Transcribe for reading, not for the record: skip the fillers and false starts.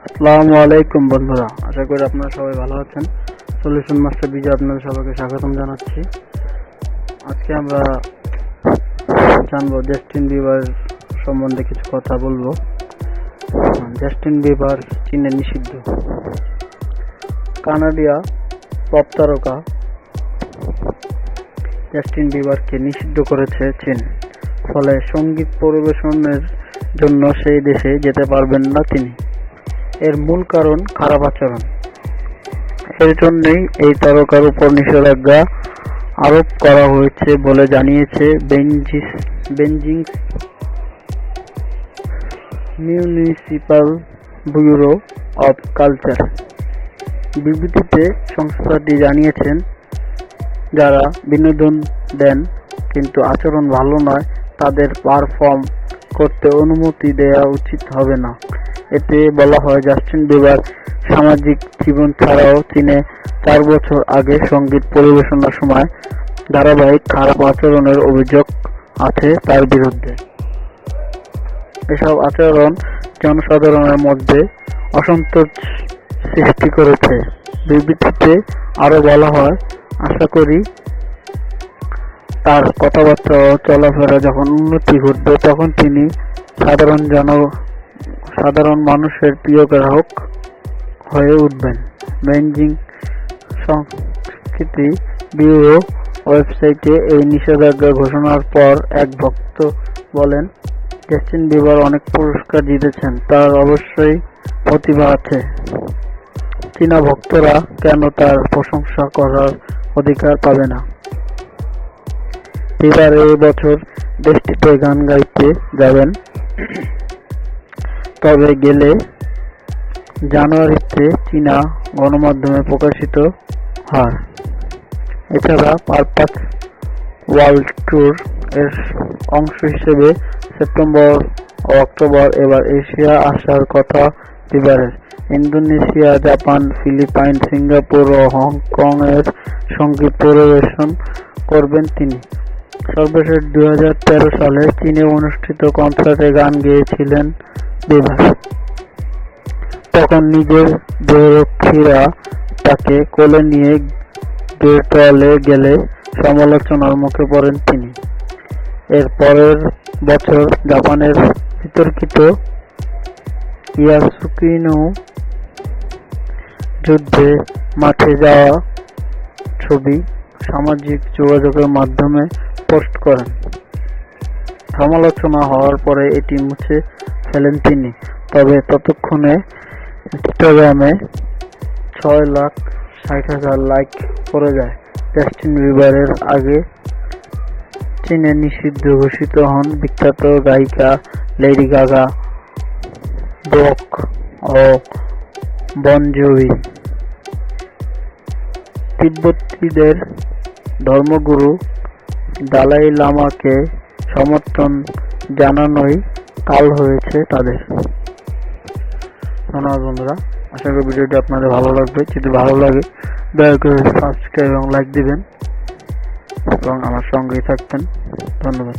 আসসালামু আলাইকুম বন্ধুরা, আশা করি আপনারা সবাই ভালো আছেন। সলিউশন মাস্টার বিজয় আপনাদের সবাইকে স্বাগতম জানাচ্ছি। আজকে আমরা জানবো জাস্টিন বিবার সম্বন্ধে কিছু কথা বলবো। জাস্টিন বিবার চীনে নিষিদ্ধ। কানাডিয়া পপ তারকা জাস্টিন বিবারকে নিষিদ্ধ করেছে চীন। ফলে সঙ্গীত পরিবেশনের জন্য সেই দেশে যেতে পারবেন না তিনি। এর মূল কারণ খারাপ আচরণ। এর জন্যই এই তারকার উপর নিষেধাজ্ঞা আরোপ করা হয়েছে বলে জানিয়েছে Beijing municipal bureau of culture. বিবৃতিতে সংস্থাটি জানিয়েছেন, যারা বিনোদন দেন কিন্তু আচরণ ভালো নয় তাদের পারফর্ম করতে অনুমতি দেওয়া উচিত হবে না। এতে বলা হয়, জাস্টিন বিবার সামাজিক জীবন ছাড়াও চীনে 4 বছর আগে সঙ্গীত পরিবেশনার সময় ধারাবাহিক খারাপ আচরণের অভিযোগ আছে তার বিরুদ্ধে। এসব আচরণ জনসাধারণের মধ্যে অসন্তোষ সৃষ্টি করেছে। বিবৃতিতে আরো বলা হয়, আশা করি তার কথাবার্তা ও চলাফেরা যখন উন্নতি ঘটবে তখন তিনি সাধারণ মানুষের প্রিয় গ্রাহক হয়ে উঠবেন। বেইজিং সংস্কৃতি ব্যুরো ওয়েবসাইটে এই নিষেধাজ্ঞা ঘোষণার পর এক ভক্ত বলেন, জাস্টিন বিবার অনেক পুরস্কার জিতেছেন, তার অবশ্যই প্রতিভা আছে। চীনা ভক্তরা কেন তার প্রশংসা করার অধিকার পাবে না? বিবার এই বছর দেশটিতে গান গাইতে যাবেন, তবে গেলে জানুয়ারিতে চীনা গণমাধ্যমে প্রকাশিত হয়। এছাড়া পারপাস ওয়ার্ল্ড ট্যুর এর অংশ হিসেবে সেপ্টেম্বর ও অক্টোবর এবার এশিয়া আসার কথা বিবারের। ইন্দোনেশিয়া, জাপান, ফিলিপাইন, সিঙ্গাপুর ও হংকং এর সঙ্গীত পরিবেশন করবেন তিনি। সর্বশেষ 2013 সালে চীনে অনুষ্ঠিত কনসার্টে গান গেয়েছিলেন বিবার। তখন নিজের দেহরক্ষীরা তাকে কোলে নিয়ে গ্রেট ওয়ালে গেলে সমালোচনার মুখে পড়েন তিনি। এর পরের বছর জাপানের বিতর্কিত ইয়াসুকিনো যুদ্ধে মাঠে যাওয়া ছবি সামাজিক যোগাযোগের মাধ্যমে পোস্ট করেন। সমালোচনা হওয়ার পরে এটি মুছে ফেলেন তিনি। তবে ততক্ষণে ইনস্টাগ্রামে 6,60,000 লাইক পড়ে যায়। জাস্টিন বিবারের আগে চীনে নিষিদ্ধ ঘোষিত হন বিখ্যাত গায়িকা লেডি গাগা, ব্রক ও বন জোভি। তিব্বতীদের ধর্মগুরু দালাই লামাকে সমর্থন জানানোই কাল হয়েছে তাদের। ধন্যবাদ বন্ধুরা, আশা করি ভিডিওটি আপনাদের ভালো লাগবে। যদি ভালো লাগে দয়া করে সাবস্ক্রাইব এবং লাইক দিবেন এবং আমার সঙ্গেই থাকবেন। ধন্যবাদ।